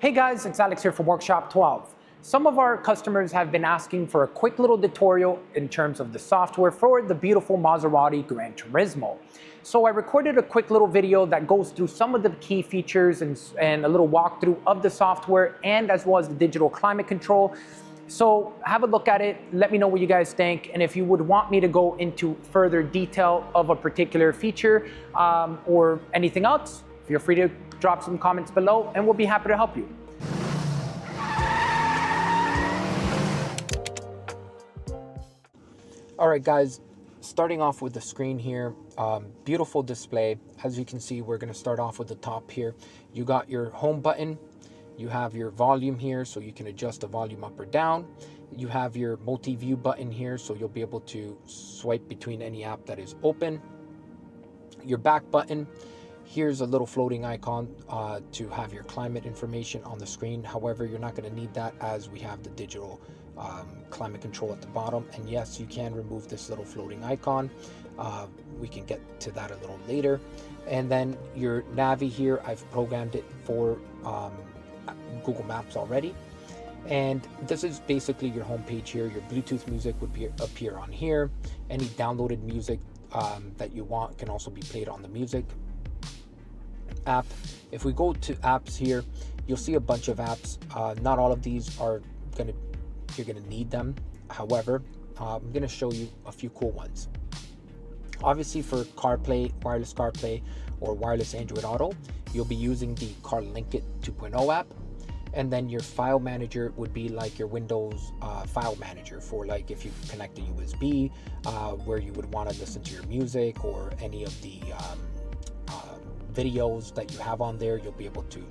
Hey guys, it's Alex here from Workshop 12. Some of our customers have been asking for a quick little tutorial in terms of the software for the beautiful Maserati GranTurismo. So I recorded a quick little video that goes through some of the key features and a little walkthrough of the software and as well as the digital climate control. So have a look at it, let me know what you guys think, and if you would want me to go into further detail of a particular feature or anything else, feel free to drop some comments below and we'll be happy to help you. All right guys, starting off with the screen here, beautiful display. As you can see, we're going to start off with the top here. You got your home button, you have your volume here so you can adjust the volume up or down. You have your multi-view button here so you'll be able to swipe between any app that is open. Your back button, here's a little floating icon to have your climate information on the screen. However, you're not going to need that as we have the digital climate control at the bottom. And yes, you can remove this little floating icon. We can get to that a little later. And then your Navi here, I've programmed it for Google Maps already. And this is basically your home page here. Your Bluetooth music would appear on here. Any downloaded music that you want can also be played on the music app. If we go to apps here, you'll see a bunch of apps. Not all of these are you're gonna need them. However, I'm gonna show you a few cool ones. Obviously for CarPlay, wireless CarPlay, or wireless Android Auto, you'll be using the CarLinkit 2.0 app. And then your file manager would be like your Windows file manager for like if you connect a USB where you would want to listen to your music or any of the videos that you have on there, you'll be able to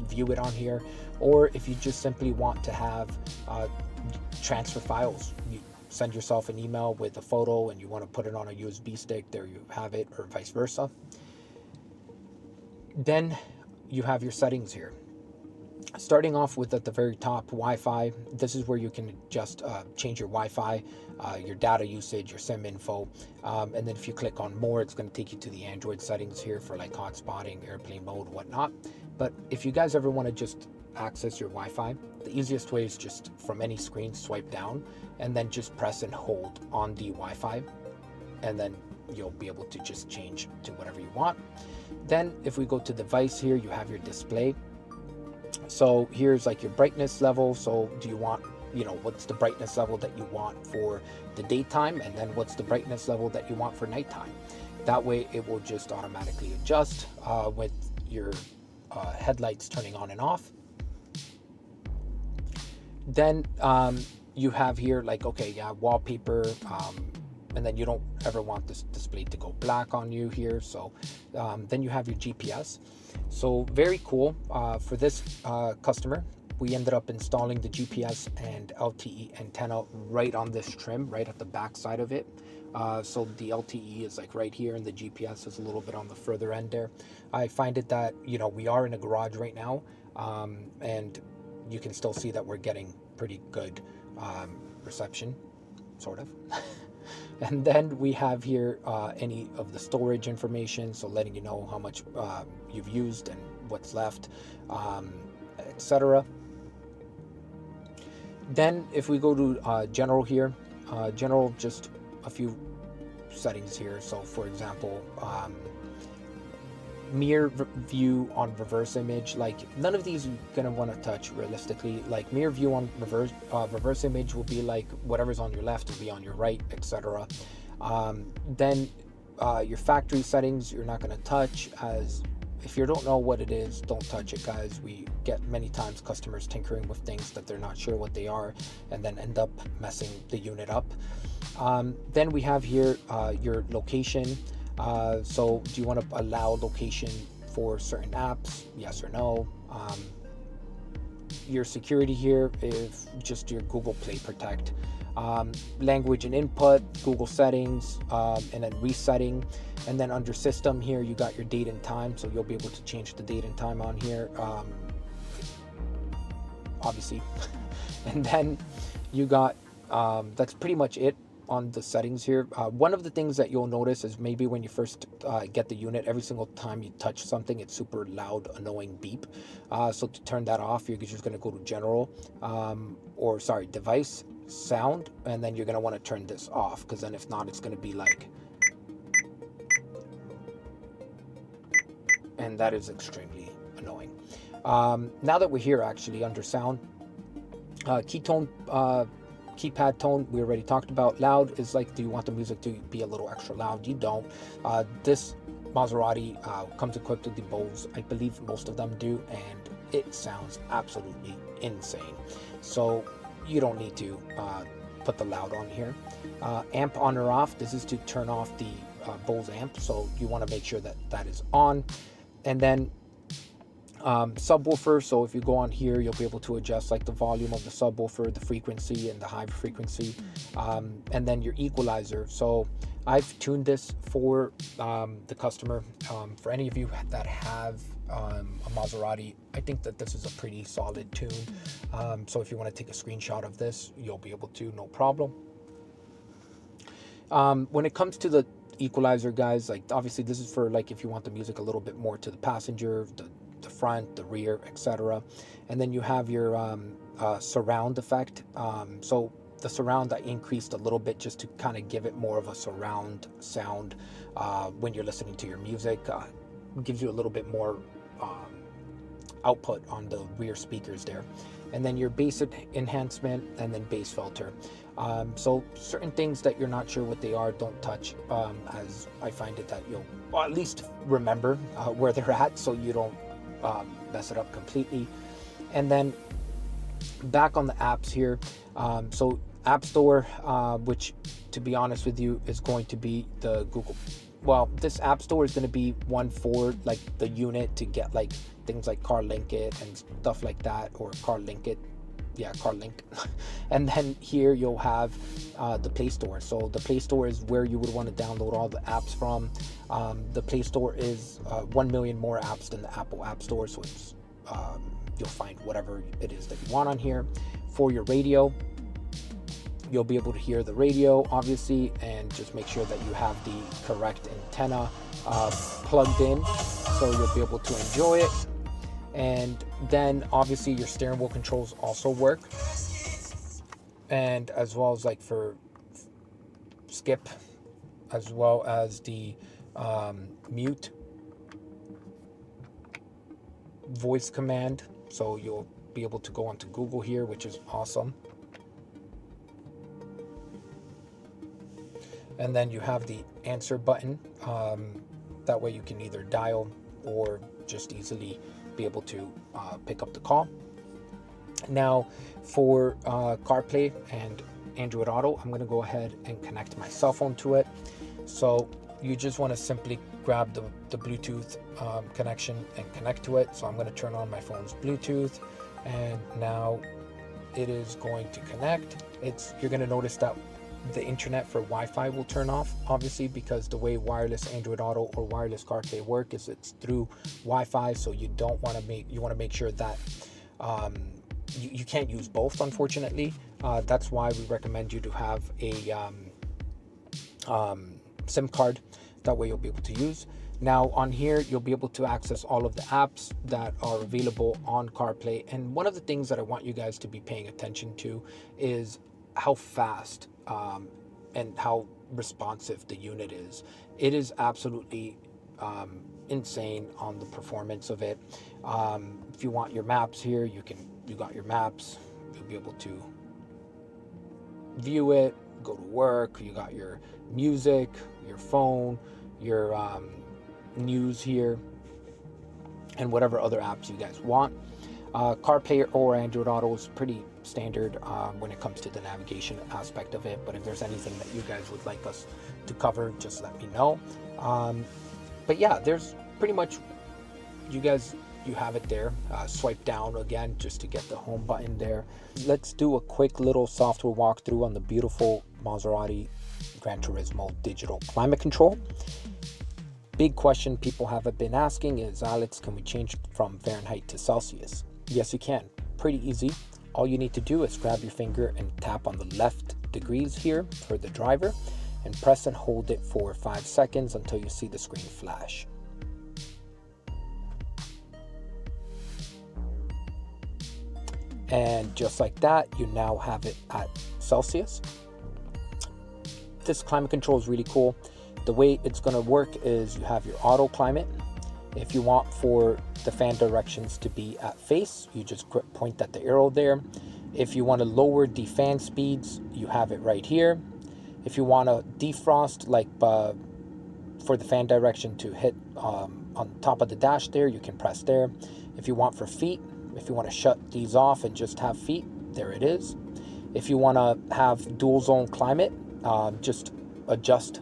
view it on here. Or if you just simply want to have transfer files, you send yourself an email with a photo and you want to put it on a USB stick, there you have it, or vice versa. Then you have your settings here. Starting off with at the very top, Wi-Fi. This is where you can just change your Wi-Fi, your data usage, your SIM info. And then if you click on more, it's going to take you to the Android settings here for like hotspotting, airplane mode, whatnot. But if you guys ever want to just access your Wi-Fi, the easiest way is just from any screen, swipe down and then just press and hold on the Wi-Fi. And then you'll be able to just change to whatever you want. Then if we go to device here, you have your display. So here's like your brightness level. So do you want, what's the brightness level that you want for the daytime, and then what's the brightness level that you want for nighttime. That way it will just automatically adjust with your headlights turning on and off. Then you have here like, okay, yeah, wallpaper, and then you don't ever want this display to go black on you here. So then you have your GPS. So very cool. For this customer, we ended up installing the GPS and LTE antenna right on this trim, right at the back side of it. So the LTE is like right here and the GPS is a little bit on the further end there. I find it that, we are in a garage right now, and you can still see that we're getting pretty good reception, sort of. And then we have here any of the storage information, so letting you know how much you've used and what's left, etc. Then if we go to general here, general, just a few settings here. So for example, mirror view on reverse image, like none of these you're gonna want to touch realistically. Like mirror view on reverse image will be like whatever's on your left will be on your right, etc. Then your factory settings you're not going to touch, as if you don't know what it is, don't touch it, guys. We get many times customers tinkering with things that they're not sure what they are and then end up messing the unit up. Then we have here your location. So do you want to allow location for certain apps? Yes or no. Your security here is just your Google Play Protect. Language and input, Google settings, and then resetting. And then under system here, you got your date and time. So you'll be able to change the date and time on here, obviously. And then you got, that's pretty much it on the settings here. One of the things that you'll notice is maybe when you first get the unit, every single time you touch something, it's super loud, annoying beep. So to turn that off, you're just going to go to general, or sorry, device, sound, and then you're going to want to turn this off, because then if not, it's going to be like, and that is extremely annoying. Now that we're here, actually under sound, keypad tone, we already talked about. Loud is like, do you want the music to be a little extra loud? You don't. This Maserati comes equipped with the Bose. I believe most of them do, and it sounds absolutely insane. So you don't need to put the loud on here. Amp on or off, this is to turn off the Bose amp, so you want to make sure that that is on. And then subwoofer, so if you go on here, you'll be able to adjust like the volume of the subwoofer, the frequency, and the high frequency. And then your equalizer, so I've tuned this for the customer. For any of you that have a Maserati, I think that this is a pretty solid tune. So if you want to take a screenshot of this, you'll be able to, no problem. When it comes to the equalizer, guys, like obviously this is for like if you want the music a little bit more to the passenger, the front, the rear, etc. And then you have your surround effect. So the surround, I increased a little bit just to kind of give it more of a surround sound when you're listening to your music. Gives you a little bit more output on the rear speakers there. And then your bass enhancement, and then bass filter. So certain things that you're not sure what they are, don't touch, as I find it that you'll, well, at least remember where they're at, so you don't mess it up completely. And then back on the apps here, so App Store, which to be honest with you is going to be the Google. Well, this App Store is going to be one for like the unit to get like things like CarLink it and stuff like that, or CarLink it. Yeah, CarLink. And then here you'll have the Play Store. So the Play Store is where you would want to download all the apps from. The Play Store is 1 million more apps than the Apple App Store. So it's you'll find whatever it is that you want on here. For your radio, you'll be able to hear the radio, obviously, and just make sure that you have the correct antenna plugged in, so you'll be able to enjoy it. And then obviously your steering wheel controls also work, and as well as like for skip, as well as the mute voice command, so you'll be able to go onto Google here, which is awesome. And then you have the answer button, that way you can either dial or just easily be able to pick up the call. Now for CarPlay and Android Auto, I'm going to go ahead and connect my cell phone to it. So you just want to simply grab the Bluetooth connection and connect to it. So I'm going to turn on my phone's Bluetooth, and now it is going to connect. You're going to notice that the internet for Wi-Fi will turn off, obviously, because the way wireless Android Auto or wireless CarPlay work is it's through Wi-Fi. So you want to make sure that you can't use both, unfortunately. That's why we recommend you to have a SIM card. That way you'll be able to use. Now on here, you'll be able to access all of the apps that are available on CarPlay. And one of the things that I want you guys to be paying attention to is how fast and how responsive the unit is. It is absolutely insane on the performance of it. If you want your maps here, you got your maps. You'll be able to view it, go to work. You got your music, your phone, your news here, and whatever other apps you guys want. CarPlay or Android Auto is pretty standard when it comes to the navigation aspect of it, but if there's anything that you guys would like us to cover, just let me know. But yeah, there's pretty much, you have it there. Swipe down again just to get the home button there. Let's do a quick little software walkthrough on the beautiful Maserati GranTurismo digital climate control. Big question people have been asking is, Alex, can we change from Fahrenheit to Celsius? Yes, you can. Pretty easy. All you need to do is grab your finger and tap on the left degrees here for the driver, and press and hold it for 5 seconds until you see the screen flash. And just like that, you now have it at Celsius. This climate control is really cool. The way it's going to work is you have your auto climate. If you want for the fan directions to be at face, you just point at the arrow there. If you want to lower the fan speeds, you have it right here. If you want to defrost, like for the fan direction to hit on top of the dash there, you can press there. If you want for feet, if you want to shut these off and just have feet, there it is. If you want to have dual zone climate, just adjust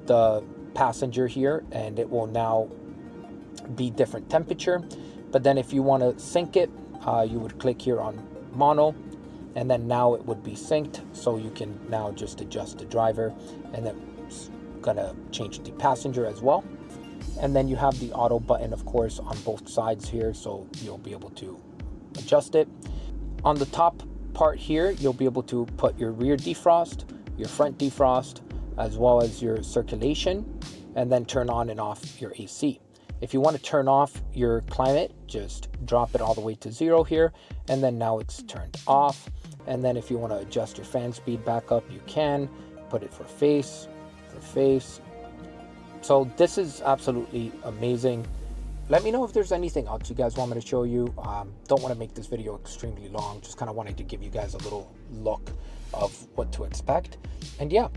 the passenger here and it will now be different temperature. But then if you want to sync it, you would click here on mono, and then now it would be synced, so you can now just adjust the driver, and then it's gonna change the passenger as well. And then you have the auto button, of course, on both sides here, so you'll be able to adjust it. On the top part here, you'll be able to put your rear defrost, your front defrost, as well as your circulation, and then turn on and off your AC. If you want to turn off your climate, just drop it all the way to 0 here, and then now it's turned off. And then if you want to adjust your fan speed back up, you can put it for face. So this is absolutely amazing. Let me know if there's anything else you guys want me to show you. Don't want to make this video extremely long, just kind of wanted to give you guys a little look of what to expect. And yeah,